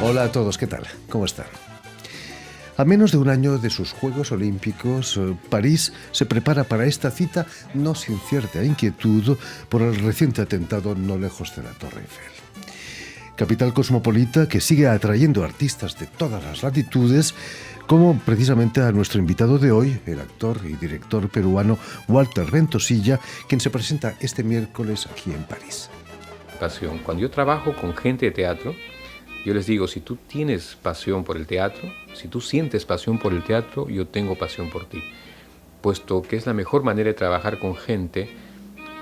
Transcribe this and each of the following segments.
Hola a todos, ¿qué tal? ¿Cómo están? A menos de un año de sus Juegos Olímpicos, París se prepara para esta cita no sin cierta inquietud por el reciente atentado no lejos de la Torre Eiffel. Capital cosmopolita que sigue atrayendo artistas de todas las latitudes, como precisamente a nuestro invitado de hoy, el actor y director peruano Walter Ventosilla, quien se presenta este miércoles aquí en París. Pasión. Cuando yo trabajo con gente de teatro, yo les digo, si tú tienes pasión por el teatro, si tú sientes pasión por el teatro, yo tengo pasión por ti, puesto que es la mejor manera de trabajar con gente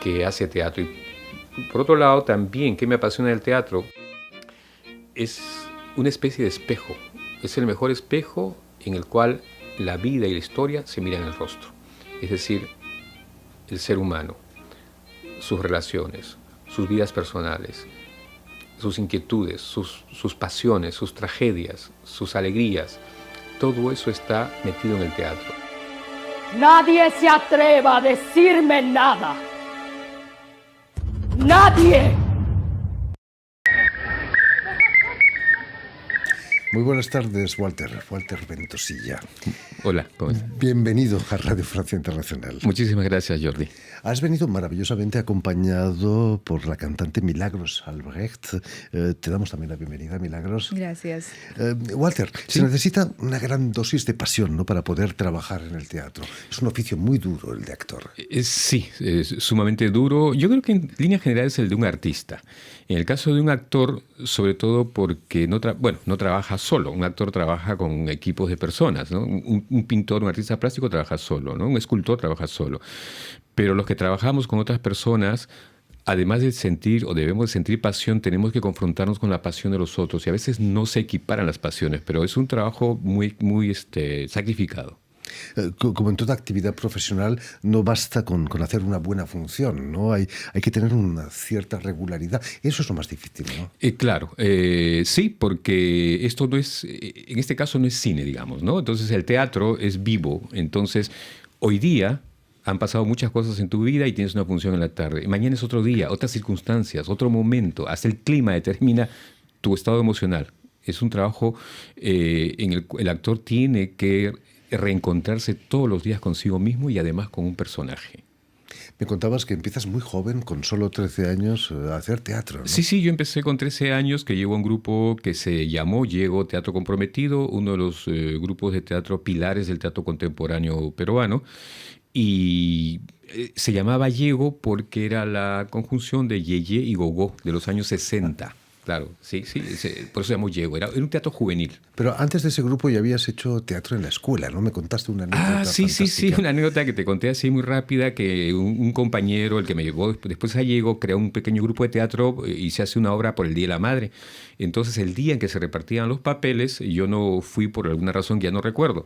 que hace teatro. Y por otro lado, también, ¿qué me apasiona del teatro? Es una especie de espejo. Es el mejor espejo en el cual la vida y la historia se miran en el rostro. Es decir, el ser humano, sus relaciones, sus vidas personales, sus inquietudes, sus pasiones, sus tragedias, sus alegrías. Todo eso está metido en el teatro. Nadie se atreva a decirme nada. ¡Nadie! Muy buenas tardes, Walter Ventosilla. Hola, ¿cómo estás? Bienvenido a Radio Francia Internacional. Muchísimas gracias, Jordi. Has venido maravillosamente acompañado por la cantante Milagros Albrecht. Te damos también la bienvenida, Milagros. Gracias. Walter, ¿sí? Se necesita una gran dosis de pasión, ¿no?, para poder trabajar en el teatro. Es un oficio muy duro el de actor. Sí, es sumamente duro. Yo creo que en líneas generales es el de un artista. En el caso de un actor, sobre todo porque no trabaja solo. Un actor trabaja con equipos de personas, ¿no? Un pintor, un artista plástico trabaja solo, ¿no? Un escultor trabaja solo. Pero los que trabajamos con otras personas, además de sentir o debemos de sentir pasión, tenemos que confrontarnos con la pasión de los otros. Y a veces no se equiparan las pasiones, pero es un trabajo muy sacrificado. Como en toda actividad profesional, no basta con hacer una buena función, ¿no? Hay que tener una cierta regularidad. Eso es lo más difícil, ¿no? Claro, sí, porque esto no es, en este caso no es cine, digamos, ¿no? Entonces el teatro es vivo. Entonces, hoy día han pasado muchas cosas en tu vida y tienes una función en la tarde. Mañana es otro día, otras circunstancias, otro momento. Hasta el clima determina tu estado emocional. Es un trabajo en el actor tiene que reencontrarse todos los días consigo mismo y además con un personaje. Me contabas que empiezas muy joven, con solo 13 años, a hacer teatro, ¿no? Sí, yo empecé con 13 años, que llevo a un grupo que se llamó Llego Teatro Comprometido, uno de los grupos de teatro pilares del teatro contemporáneo peruano, y se llamaba Llego porque era la conjunción de Yeye y Gogó de los años 60. Claro, sí, por eso se llamó Llego. Era un teatro juvenil. Pero antes de ese grupo ya habías hecho teatro en la escuela, ¿no? Me contaste una anécdota sí, una anécdota que te conté así muy rápida, que un compañero, el que me llevó después a Llego, creó un pequeño grupo de teatro y se hace una obra por el Día de la Madre. Entonces, el día en que se repartían los papeles, yo no fui por alguna razón que ya no recuerdo.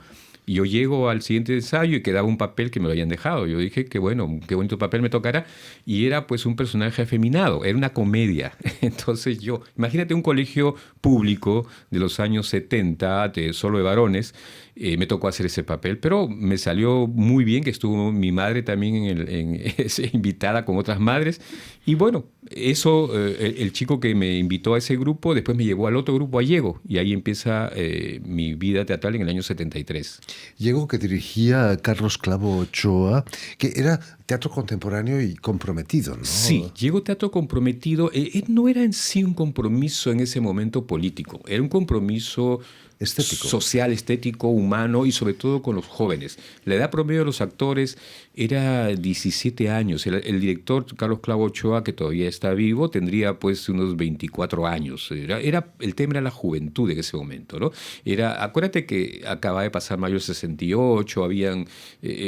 Y yo llego al siguiente ensayo y quedaba un papel que me lo habían dejado. Yo dije, qué bonito papel me tocará. Y era pues un personaje afeminado, era una comedia. Entonces imagínate un colegio público de los años 70, solo de varones, me tocó hacer ese papel. Pero me salió muy bien, que estuvo mi madre también invitada con otras madres. Y bueno, eso, el chico que me invitó a ese grupo, después me llevó al otro grupo, a Llego. Y ahí empieza mi vida teatral en el año 73. Llego, que dirigía a Carlos Clavo Ochoa, que era teatro contemporáneo y comprometido, ¿no? Sí, Llego Teatro Comprometido. No era en sí un compromiso en ese momento político, era un compromiso estético, social, estético, humano y sobre todo con los jóvenes. La edad promedio de los actores era 17 años. El director, Carlos Clavo Ochoa, que todavía está vivo, tendría pues unos 24 años. El tema era la juventud en ese momento, ¿no? Acuérdate que acababa de pasar mayo del 68, habían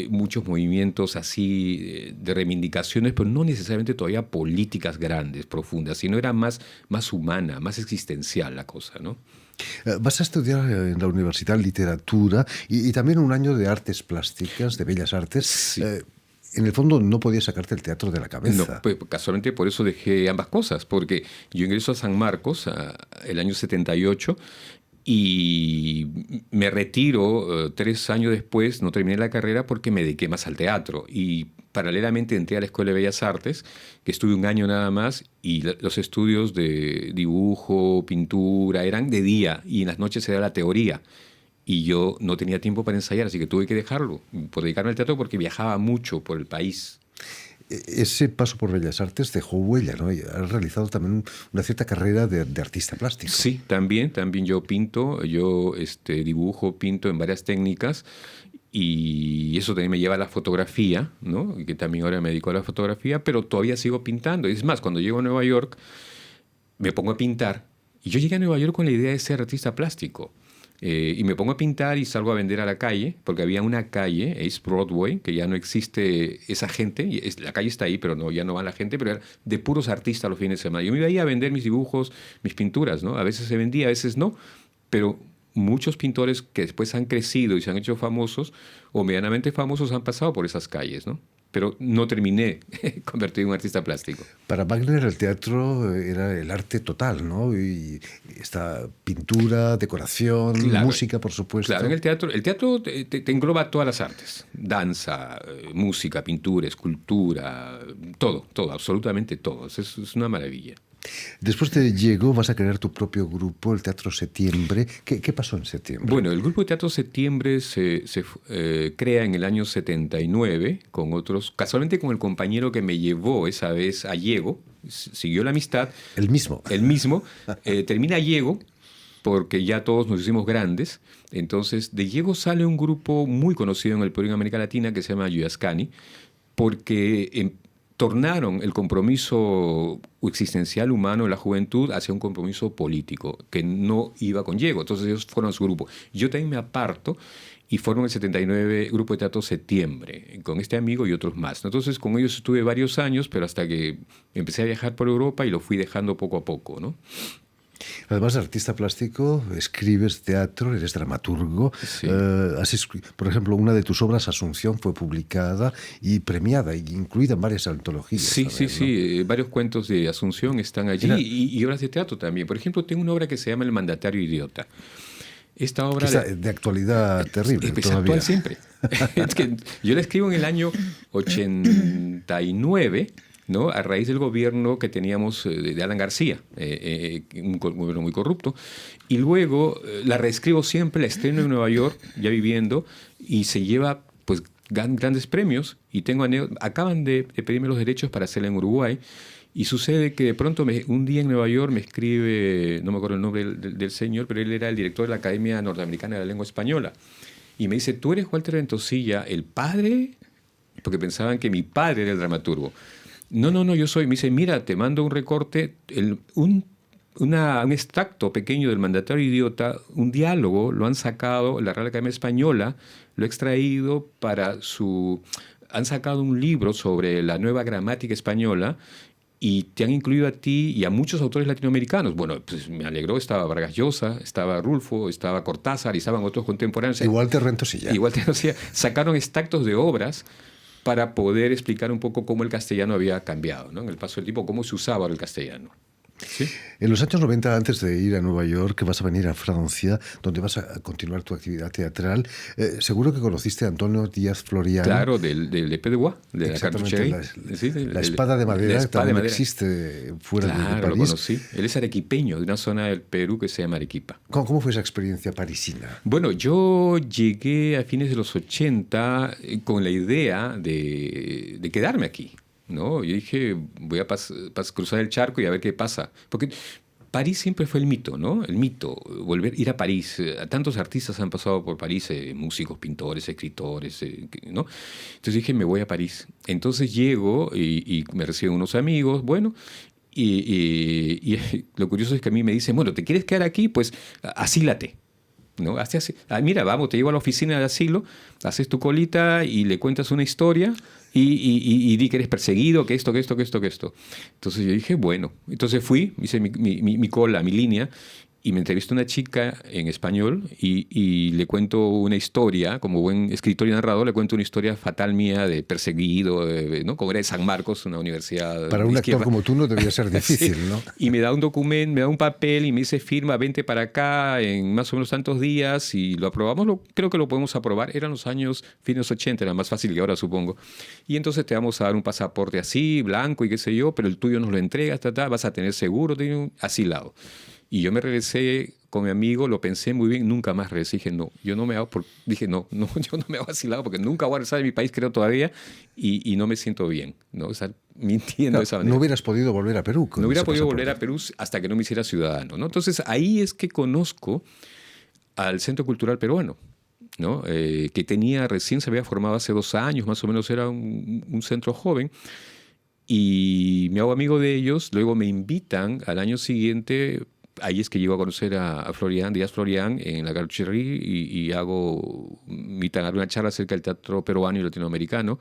muchos movimientos así de reivindicaciones, pero no necesariamente todavía políticas grandes, profundas, sino era más humana, más existencial la cosa, ¿no? Vas a estudiar en la Universidad Literatura y también un año de Artes Plásticas, de Bellas Artes. Sí. En el fondo no podías sacarte el teatro de la cabeza. No, pues casualmente por eso dejé ambas cosas, porque yo ingreso a San Marcos el año 78 y me retiro 3 años después, no terminé la carrera porque me dediqué más al teatro. Y paralelamente entré a la Escuela de Bellas Artes, que estuve un año nada más, y los estudios de dibujo, pintura, eran de día, y en las noches era la teoría. Y yo no tenía tiempo para ensayar, así que tuve que dejarlo, por dedicarme al teatro, porque viajaba mucho por el país. Ese paso por Bellas Artes dejó huella, ¿no? Y has realizado también una cierta carrera de artista plástico. Sí, también yo pinto, yo dibujo, pinto en varias técnicas, y eso también me lleva a la fotografía, ¿no? Y que también ahora me dedico a la fotografía, pero todavía sigo pintando. Es más, cuando llego a Nueva York, me pongo a pintar, y yo llegué a Nueva York con la idea de ser artista plástico. Y me pongo a pintar y salgo a vender a la calle, porque había una calle, East Broadway, que ya no existe esa gente. La calle está ahí, pero no, ya no va la gente, pero era de puros artistas los fines de semana. Yo me iba ahí a vender mis dibujos, mis pinturas, ¿no? A veces se vendía, a veces no, pero muchos pintores que después han crecido y se han hecho famosos, o medianamente famosos, han pasado por esas calles, ¿no? Pero no terminé convertido en un artista plástico. Para Wagner el teatro era el arte total, ¿no? Y esta pintura, decoración, Claro, música, por supuesto. Claro, en el teatro te engloba todas las artes. Danza, música, pintura, escultura, todo, absolutamente todo. Es una maravilla. Después de Llegó vas a crear tu propio grupo, el Teatro Septiembre. ¿Qué pasó en septiembre? Bueno, el grupo de Teatro Septiembre se crea en el año 79 con otros, casualmente con el compañero que me llevó esa vez a Llego, siguió la amistad. El mismo. Termina Llego porque ya todos nos hicimos grandes. Entonces, de Llego sale un grupo muy conocido en el Perú y en América Latina que se llama Yuyascani, porque tornaron el compromiso existencial humano de la juventud hacia un compromiso político que no iba con Llego. Entonces ellos fueron su grupo. Yo también me aparto y formo el 79 Grupo de Teatro Septiembre, con este amigo y otros más. Entonces con ellos estuve varios años, pero hasta que empecé a viajar por Europa y lo fui dejando poco a poco, ¿no? Además de artista plástico, escribes teatro, eres dramaturgo. Sí. Por ejemplo, una de tus obras, Asunción, fue publicada y premiada, y incluida en varias antologías. Sí, también, sí. ¿no? Varios cuentos de Asunción están allí y obras de teatro también. Por ejemplo, tengo una obra que se llama El mandatario idiota. Esta obra está de actualidad terrible es todavía. actual siempre. Es que yo la escribo en el año 89, ¿no? A raíz del gobierno que teníamos de Alan García, un gobierno muy corrupto. Y luego la reescribo siempre, la estreno en Nueva York, ya viviendo, y se lleva pues grandes premios. Y acaban de pedirme los derechos para hacerla en Uruguay. Y sucede que de pronto un día en Nueva York me escribe, no me acuerdo el nombre del señor, pero él era el director de la Academia Norteamericana de la Lengua Española. Y me dice, ¿tú eres Walter Ventosilla, el padre? Porque pensaban que mi padre era el dramaturgo. No, yo soy. Me dice, mira, te mando un recorte, un extracto pequeño del mandatario idiota, un diálogo, lo han sacado, la Real Academia Española lo ha extraído han sacado un libro sobre la nueva gramática española y te han incluido a ti y a muchos autores latinoamericanos. Bueno, pues me alegró, estaba Vargas Llosa, estaba Rulfo, estaba Cortázar y estaban otros contemporáneos. Igual te Ventosilla. Sacaron extractos de obras para poder explicar un poco cómo el castellano había cambiado, ¿no? En el paso del tiempo, cómo se usaba ahora el castellano. ¿Sí? En los años 90, antes de ir a Nueva York, vas a venir a Francia, donde vas a continuar tu actividad teatral. Seguro que conociste a Antonio Díaz Florian. Claro, del Épée de Bois, de la Cartoucherie. La espada de madera, que también existe fuera de París. Claro, lo conocí. Él es arequipeño, de una zona del Perú que se llama Arequipa. ¿Cómo fue esa experiencia parisina? Bueno, yo llegué a fines de los 80 con la idea de quedarme aquí, ¿no? Yo dije, voy a cruzar el charco y a ver qué pasa. Porque París siempre fue el mito, ¿no? El mito, ir a París. Tantos artistas han pasado por París, músicos, pintores, escritores, ¿no? Entonces dije, me voy a París. Entonces llego y me reciben unos amigos, bueno, y lo curioso es que a mí me dicen, bueno, ¿te quieres quedar aquí? Pues asílate. ¿No? Mira, vamos, te llevo a la oficina de asilo, haces tu colita y le cuentas una historia y di que eres perseguido, que esto. Entonces yo dije, bueno. Entonces fui, hice mi cola, mi línea, y me entrevista una chica en español y le cuento una historia, como buen escritor y narrador, le cuento una historia fatal mía de perseguido, ¿no? Como era de San Marcos, una universidad Para de un izquierda. actor como tú no debía ser difícil, Sí. ¿no? Y me da un documento, me da un papel y me dice, firma, vente para acá en más o menos tantos días y lo aprobamos. Creo que lo podemos aprobar. Eran los años fines 80, era más fácil que ahora, supongo. Y entonces te vamos a dar un pasaporte así, blanco y qué sé yo, pero el tuyo nos lo entregas, vas a tener seguro, asilado. Y yo me regresé con mi amigo, lo pensé muy bien, nunca más regresé. Dije, no, yo no me hago, dije, no, yo no me hago asilado porque nunca voy a regresar a mi país, creo todavía, y no me siento bien, ¿no? O sea, mintiendo de esa manera. No hubieras podido volver a Perú. No hubiera podido volver a Perú hasta que no me hiciera ciudadano, ¿no? Entonces ahí es que conozco al Centro Cultural Peruano, ¿no? Que recién se había formado hace 2 años, más o menos era un centro joven. Y me hago amigo de ellos, luego me invitan al año siguiente. Ahí es que llego a conocer a Florian, Díaz Florian, en la Carchucherrie y me invitan a dar una charla acerca del teatro peruano y latinoamericano.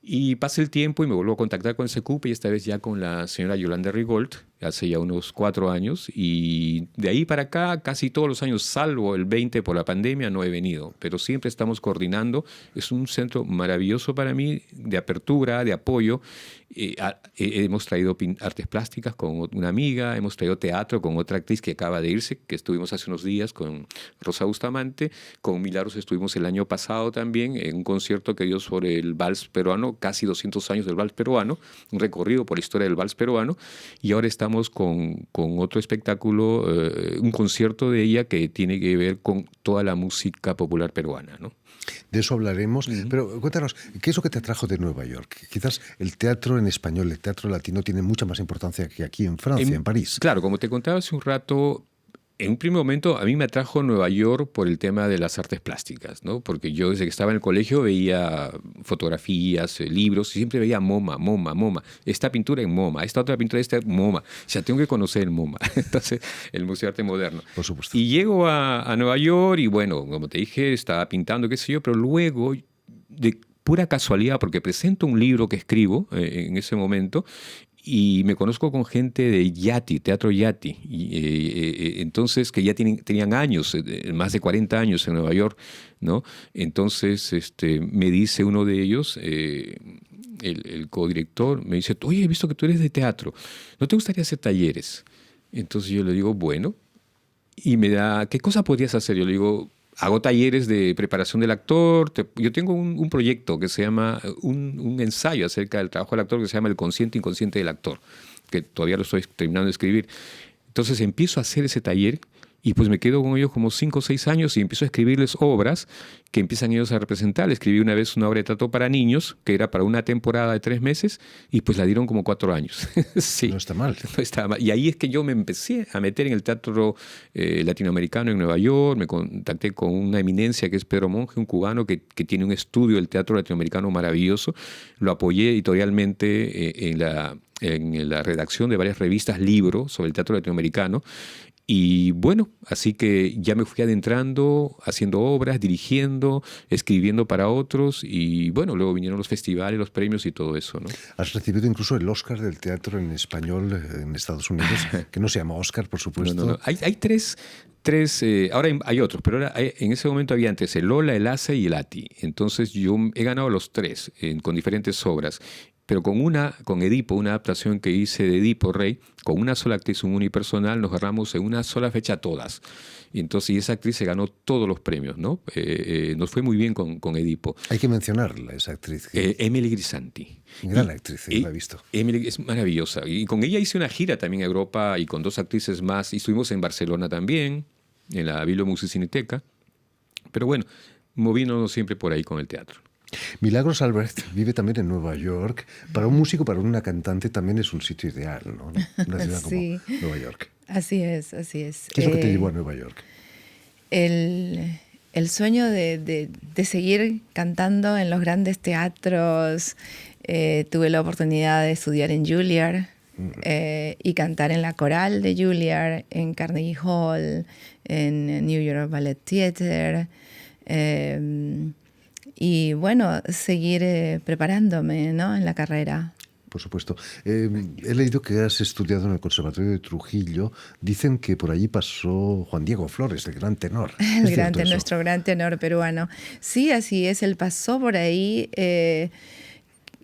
Y pasa el tiempo y me vuelvo a contactar con ese CUP y esta vez ya con la señora Yolanda Rigolt, hace ya unos 4 años. Y de ahí para acá, casi todos los años, salvo el 20 por la pandemia, no he venido. Pero siempre estamos coordinando. Es un centro maravilloso para mí, de apertura, de apoyo. Hemos traído artes plásticas con una amiga, hemos traído teatro con otra actriz que acaba de irse, que estuvimos hace unos días con Rosa Bustamante. Con Milagros estuvimos el año pasado también en un concierto que dio sobre el vals peruano, casi 200 años del vals peruano, un recorrido por la historia del vals peruano. Y ahora estamos con otro espectáculo, un concierto de ella que tiene que ver con toda la música popular peruana, ¿no? De eso hablaremos, pero cuéntanos, ¿qué es lo que te atrajo de Nueva York? Quizás el teatro en español, el teatro latino tiene mucha más importancia que aquí en Francia, en París. Claro, como te contaba hace un rato, en un primer momento a mí me atrajo Nueva York por el tema de las artes plásticas, ¿no? Porque yo desde que estaba en el colegio veía fotografías, libros, y siempre veía MoMA. Esta pintura en MoMA, esta otra pintura en MoMA. O sea, tengo que conocer el MoMA, entonces el Museo de Arte Moderno. Por supuesto. Y llego a Nueva York y bueno, como te dije, estaba pintando, qué sé yo, pero luego, de pura casualidad, porque presento un libro que escribo en ese momento, y me conozco con gente de Yati, Teatro Yati, entonces que ya tenían años, más de 40 años en Nueva York, ¿no? Entonces me dice uno de ellos, el codirector, me dice, oye, he visto que tú eres de teatro, ¿no te gustaría hacer talleres? Entonces yo le digo, bueno, y me da, ¿qué cosa podrías hacer? Yo le digo, hago talleres de preparación del actor. Yo tengo un proyecto que se llama, un ensayo acerca del trabajo del actor que se llama El consciente inconsciente del actor, que todavía lo estoy terminando de escribir. Entonces empiezo a hacer ese taller y pues me quedo con ellos como 5 o 6 años y empiezo a escribirles obras que empiezan ellos a representar. Escribí una vez una obra de teatro para niños que era para una temporada de 3 meses y pues la dieron como 4 años. Sí, No está mal. no estaba mal. Y ahí es que yo me empecé a meter en el teatro latinoamericano en Nueva York. Me contacté con una eminencia que es Pedro Monge, un cubano que tiene un estudio del teatro latinoamericano maravilloso. Lo apoyé editorialmente en la redacción de varias revistas, libros sobre el teatro latinoamericano. Y bueno, así que ya me fui adentrando, haciendo obras, dirigiendo, escribiendo para otros y bueno, luego vinieron los festivales, los premios y todo eso, ¿no? Has recibido incluso el Oscar del teatro en español en Estados Unidos, que no se llama Oscar, por supuesto. No. Hay tres, ahora hay otros, pero en ese momento había antes el Lola, el ACE y el ATI. Entonces yo he ganado los 3 con diferentes obras. Pero con Edipo, una adaptación que hice de Edipo Rey, con una sola actriz, un unipersonal, nos agarramos en una sola fecha todas. Y entonces esa actriz se ganó todos los premios, ¿no? Nos fue muy bien con Edipo. Hay que mencionarla, esa actriz. Emily Grisanti. Gran actriz, la he visto. Emily es maravillosa. Y con ella hice una gira también a Europa y con 2 actrices más. Y estuvimos en Barcelona también, en la Bibliomusic-Cineteca. Pero bueno, moviéndonos siempre por ahí con el teatro. Milagros Albrecht vive también en Nueva York. Para un músico, para una cantante, también es un sitio ideal, ¿no? Una ciudad Sí. como Nueva York. Así es, así es. ¿Qué es lo que te llevó a Nueva York? El sueño de seguir cantando en los grandes teatros. Tuve la oportunidad de estudiar en Juilliard y cantar en la coral de Juilliard, en Carnegie Hall, en New York Ballet Theatre. Y bueno, seguir preparándome, ¿no?, en la carrera. Por supuesto. He leído que has estudiado en el Conservatorio de Trujillo. Dicen que por allí pasó Juan Diego Flores, el gran tenor. Nuestro gran tenor peruano. Sí, así es. Él pasó por ahí,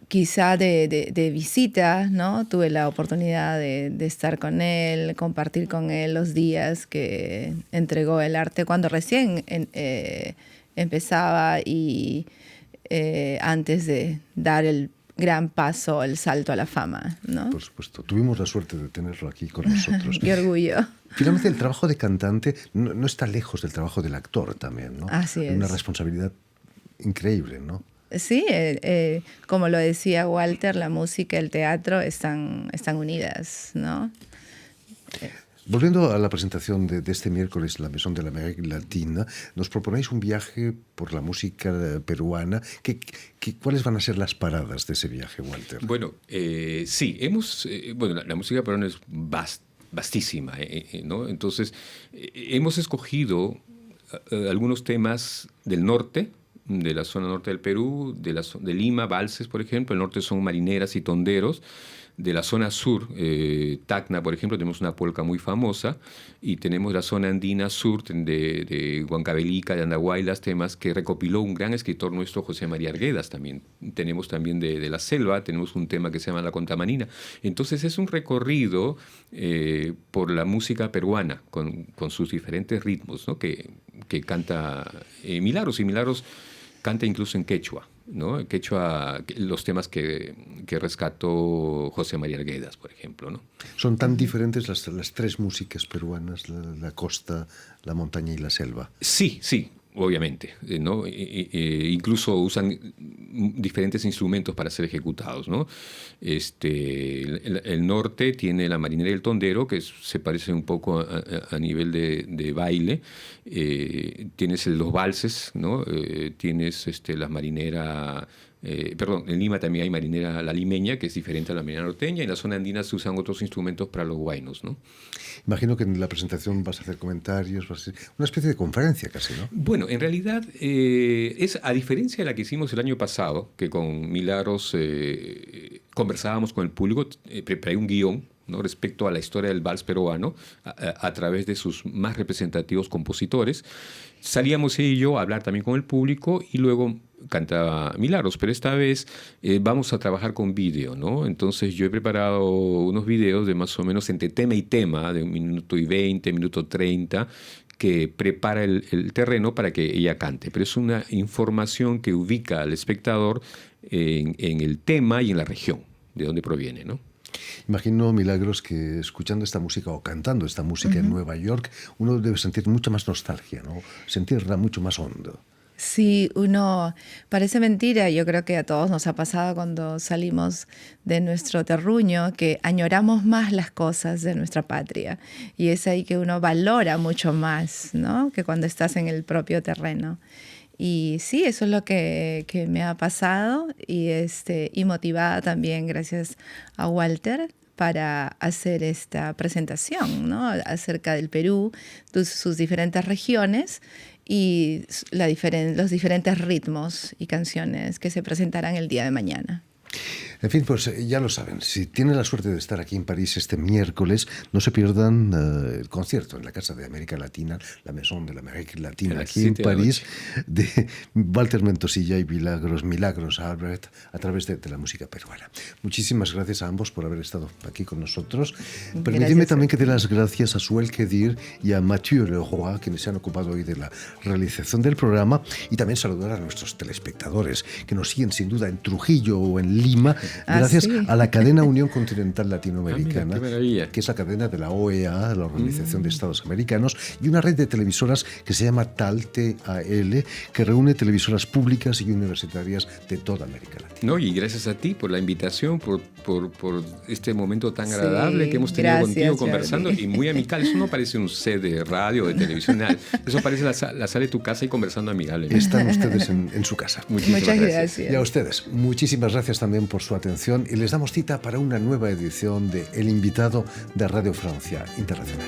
quizá de visita, ¿no? Tuve la oportunidad de estar con él, compartir con él los días que entregó el arte cuando recién empezaba y antes de dar el gran paso, el salto a la fama, ¿no? Por supuesto. Tuvimos la suerte de tenerlo aquí con nosotros. Qué orgullo. Finalmente, el trabajo de cantante no está lejos del trabajo del actor también, ¿no? Así es. Una responsabilidad increíble, ¿no? Sí, como lo decía Walter, la música y el teatro están unidas, ¿no? Volviendo a la presentación de este miércoles, La Maison de l'Amérique Latina, nos proponéis un viaje por la música peruana. ¿Cuáles van a ser las paradas de ese viaje, Walter? Bueno, sí, bueno, la música peruana es vastísima, ¿no? Entonces, hemos escogido algunos temas del norte, de la zona norte del Perú, de Lima, valses, por ejemplo. El norte son marineras y tonderos. De la zona sur, Tacna, por ejemplo, tenemos una polca muy famosa, y tenemos la zona andina sur de Huancavelica, de Andahuaylas, temas que recopiló un gran escritor nuestro, José María Arguedas también. Tenemos también de la selva, tenemos un tema que se llama La Contamanina. Entonces es un recorrido por la música peruana, con sus diferentes ritmos, ¿no? que canta Milagros, y Milagros canta incluso en quechua, ¿no? Quechua, los temas que rescató José María Arguedas, por ejemplo, ¿no? Son tan diferentes las tres músicas peruanas, la costa, la montaña y la selva. Sí, obviamente, ¿no? Incluso usan diferentes instrumentos para ser ejecutados, ¿no? El norte tiene la marinera y el tondero, que se parece un poco a nivel de baile. Tienes los valses, ¿no? Tienes la marinera... en Lima también hay marinera la limeña, que es diferente a la marinera norteña, y en la zona andina se usan otros instrumentos para los huaynos, ¿no? Imagino que en la presentación vas a hacer comentarios, vas a hacer una especie de conferencia casi, ¿no? Bueno, en realidad es a diferencia de la que hicimos el año pasado, que con Milagros conversábamos con el público, preparé un guión, ¿no? Respecto a la historia del vals peruano a través de sus más representativos compositores. Salíamos ella y yo a hablar también con el público y luego cantaba Milagros, pero esta vez vamos a trabajar con vídeo, ¿no? Entonces yo he preparado unos videos de más o menos entre tema y tema, de 1 minuto y 20, 1 minuto 30, que prepara el terreno para que ella cante. Pero es una información que ubica al espectador en el tema y en la región de donde proviene, ¿no? Imagino, Milagros, que escuchando esta música o cantando esta música en Nueva York, uno debe sentir mucha más nostalgia, ¿no? Sentirla mucho más hondo. Sí, parece mentira, yo creo que a todos nos ha pasado cuando salimos de nuestro terruño, que añoramos más las cosas de nuestra patria, y es ahí que uno valora mucho más, ¿no? Que cuando estás en el propio terreno. Y sí, eso es lo que me ha pasado, y motivada también gracias a Walter para hacer esta presentación, ¿no? Acerca del Perú, sus diferentes regiones y los diferentes ritmos y canciones que se presentarán el día de mañana. En fin, pues ya lo saben, si tienen la suerte de estar aquí en París este miércoles, no se pierdan el concierto en la Casa de América Latina, la Maison de l'Amérique Latina, aquí en París, de Walter Mentosilla y Milagros Albert, a través de la música peruana. Muchísimas gracias a ambos por haber estado aquí con nosotros. Permitidme también que dé las gracias a Suel Kedir y a Mathieu Leroy, quienes se han ocupado hoy de la realización del programa, y también saludar a nuestros telespectadores que nos siguen sin duda en Trujillo o en Lima, gracias a la cadena Unión Continental Latinoamericana, que es la cadena de la OEA, la Organización de Estados Americanos, y una red de televisoras que se llama TAL, que reúne televisoras públicas y universitarias de toda América Latina. No, y gracias a ti por la invitación, por este momento tan agradable que hemos tenido contigo conversando, y muy amical. Eso no parece un set de radio o de televisión, eso parece la sala de tu casa y conversando amigablemente. Están ustedes en su casa. Muchas gracias. Y a ustedes, muchísimas gracias también por su atención, y les damos cita para una nueva edición de El Invitado de Radio Francia Internacional.